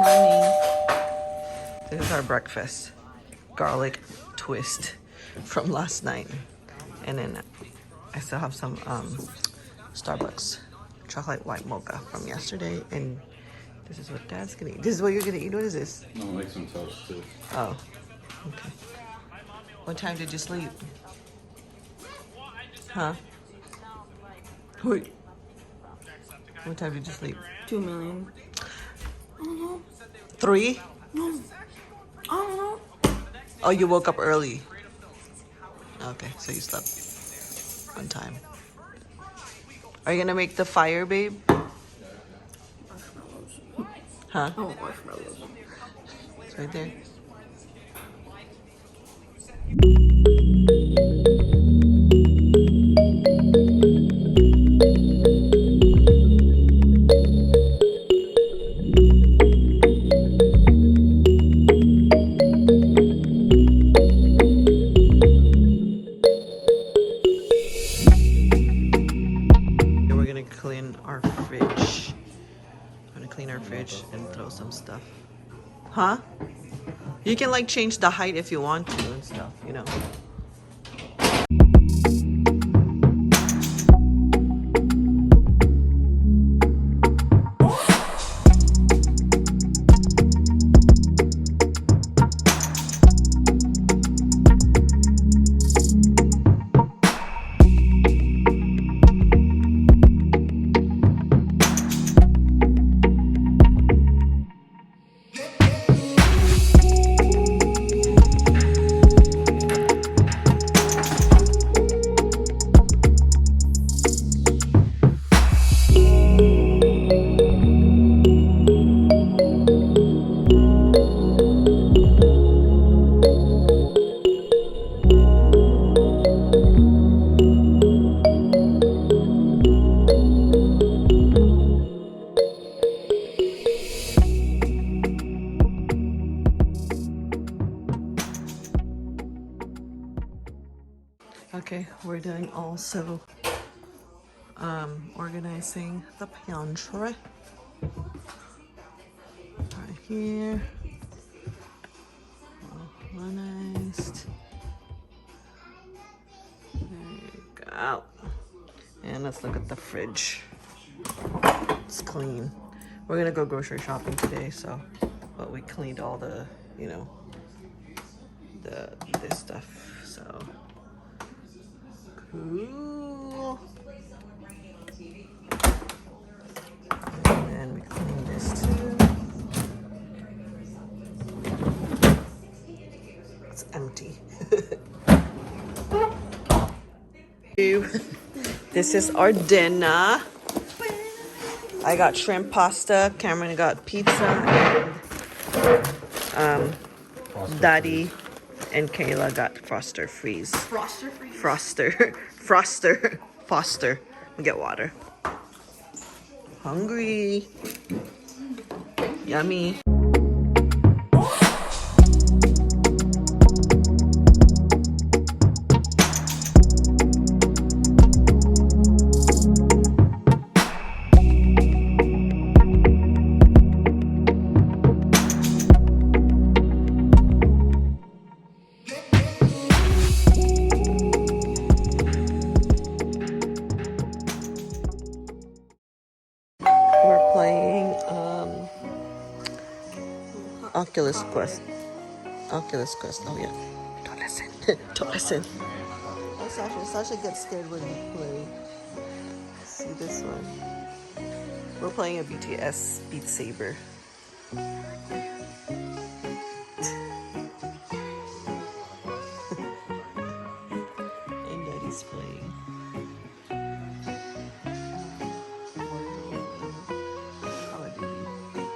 morning. This is our breakfast. Garlic twist from last night. And then I still have some Starbucks chocolate white mocha from yesterday. And this is what Dad's gonna eat. This is what you're gonna eat? What is this? I'm gonna make some toast too. Oh, okay. What time did you sleep? Huh? Wait. What time did you sleep? 2 million. I don't know. 3? No. I don't know. Oh, you woke up early. Okay, so you slept on time. Are you gonna make the fire, babe? Marshmallows. Huh? I want marshmallows. It's right there. We're gonna clean our fridge. I'm gonna clean our fridge and throw some stuff. Huh? You can like change the height if you want to and stuff, you know. Okay, we're doing also organizing the pantry. Right here. Organized. There you go. And let's look at the fridge. It's clean. We're gonna go grocery shopping today, so but we cleaned all the, you know, this stuff. So cool. And then we clean this too. It's empty. This is our dinner. I got shrimp pasta. Cameron got pizza. And Daddy and Kayla got Foster freeze. Froster freeze. Foster. Get water. Hungry. Yummy. We're playing Oculus Quest. Oh yeah. Don't listen. Don't listen. Oh, Sasha gets scared when we play. See this one. We're playing a BTS Beat Saber. And Daddy's playing.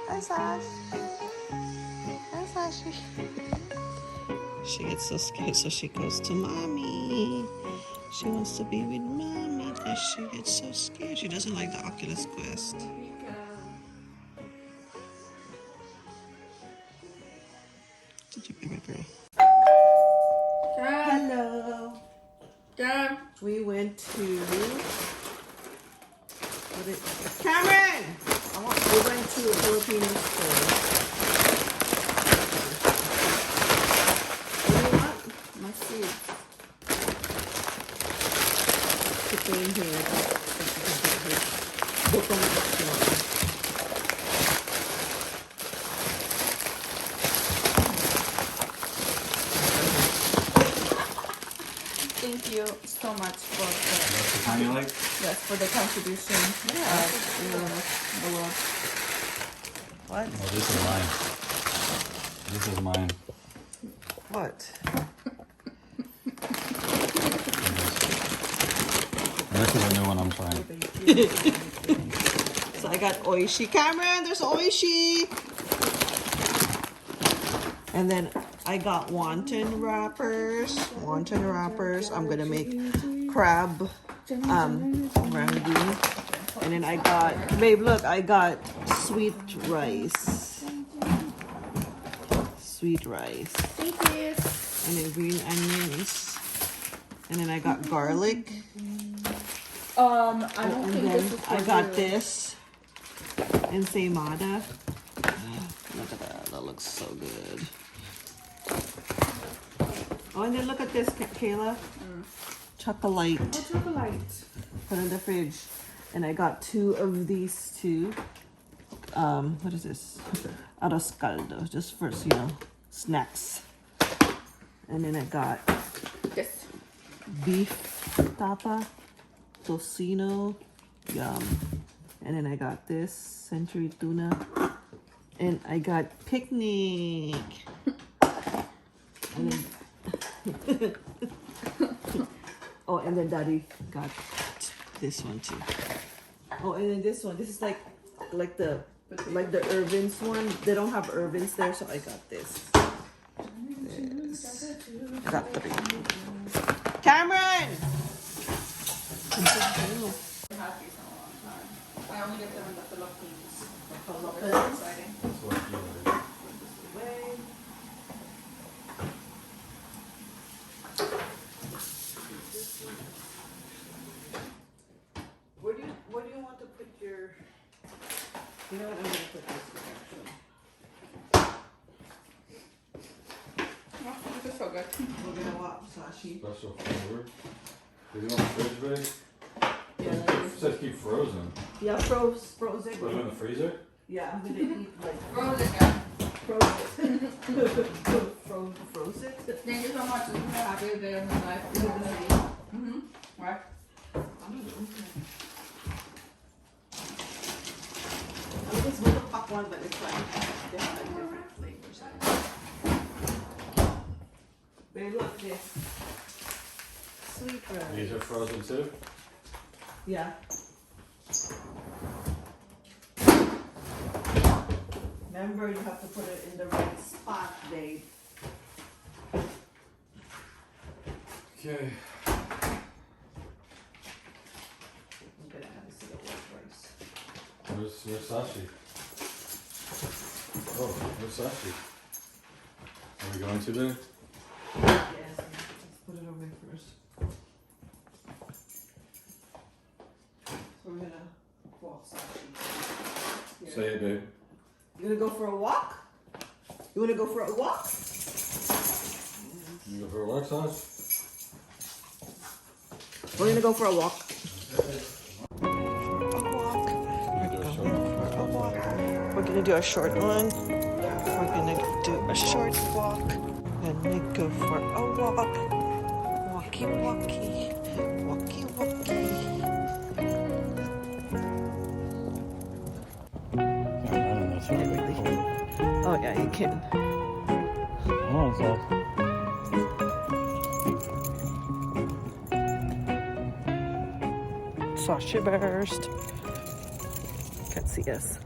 Hi, Sash. Hi, Sashi. She gets so scared, so she goes to mommy. She wants to be with mommy, but she gets so scared. She doesn't like the Oculus Quest. Did you baby girl? Dad. Hello. Dad. We went to Cameron! We went to a Filipino store you so much for That's the kind you like? for the contribution of the world. What? Oh, this is mine. This is mine. What? And this is a new one I'm trying. So I got Oishi. Cameron, there's Oishi. And then I got wonton wrappers. Wonton wrappers. I'm gonna make crab rangoon. And then I got, babe, look, I got sweet rice. Sweet rice. Thank you. And then green onions. And then I got garlic. I don't And think then this is for I got you. this ensaymada. Look at that. That looks so good. Oh, and then look at this, Kayla. Chocolate. Oh, chocolate. Put in the fridge. And I got 2 of these too. What is this? Arroz caldo. Just for, you know, snacks. And then I got Yes. beef tapa, tocino, yum. And then I got this century tuna, and I got picnic. And then oh, and then Daddy got this one too. Oh, and then this one. This is like the Irvin's one. They don't have Irvin's there, so I got this. I got 3. Cameron! I only get them in the Philippines. Exciting. That's what you like. Where do you want to put your? You know what, I'm gonna put this here, Oh, this is so good. actually. We're gonna want sashi. Special flavor. Is it on the fridge, babe? Yeah, It says keep frozen. yeah, frozen. Put them in the freezer? Yeah, I'm gonna eat like Frozen, yeah. frozen. Frozen. Thank you so much. This is the happiest day of my life. Mm-hmm. Right? I mean, it's with the pop one, but it's like they have like different flavors. Babe, look this. Sweet rice. These are frozen too? Yeah. Remember, you have to put it in the right spot, babe. Okay. I'm gonna have to see the white rice. Where's Sashi? Oh, where's Sashi? Are we going to there? Yes, let's put it over there first. So we're gonna walk Sashi. Here. Say it, babe. You gonna go for a walk? You wanna go for a walk? You go for a walk, Sash? We're gonna go for a walk. We're gonna do a short one. We're gonna do a short walk. And we go for a walk. Walkie, walkie. Walkie, walkie. Oh yeah, you can. Oh, it's all. Sausage burst. Can't see us.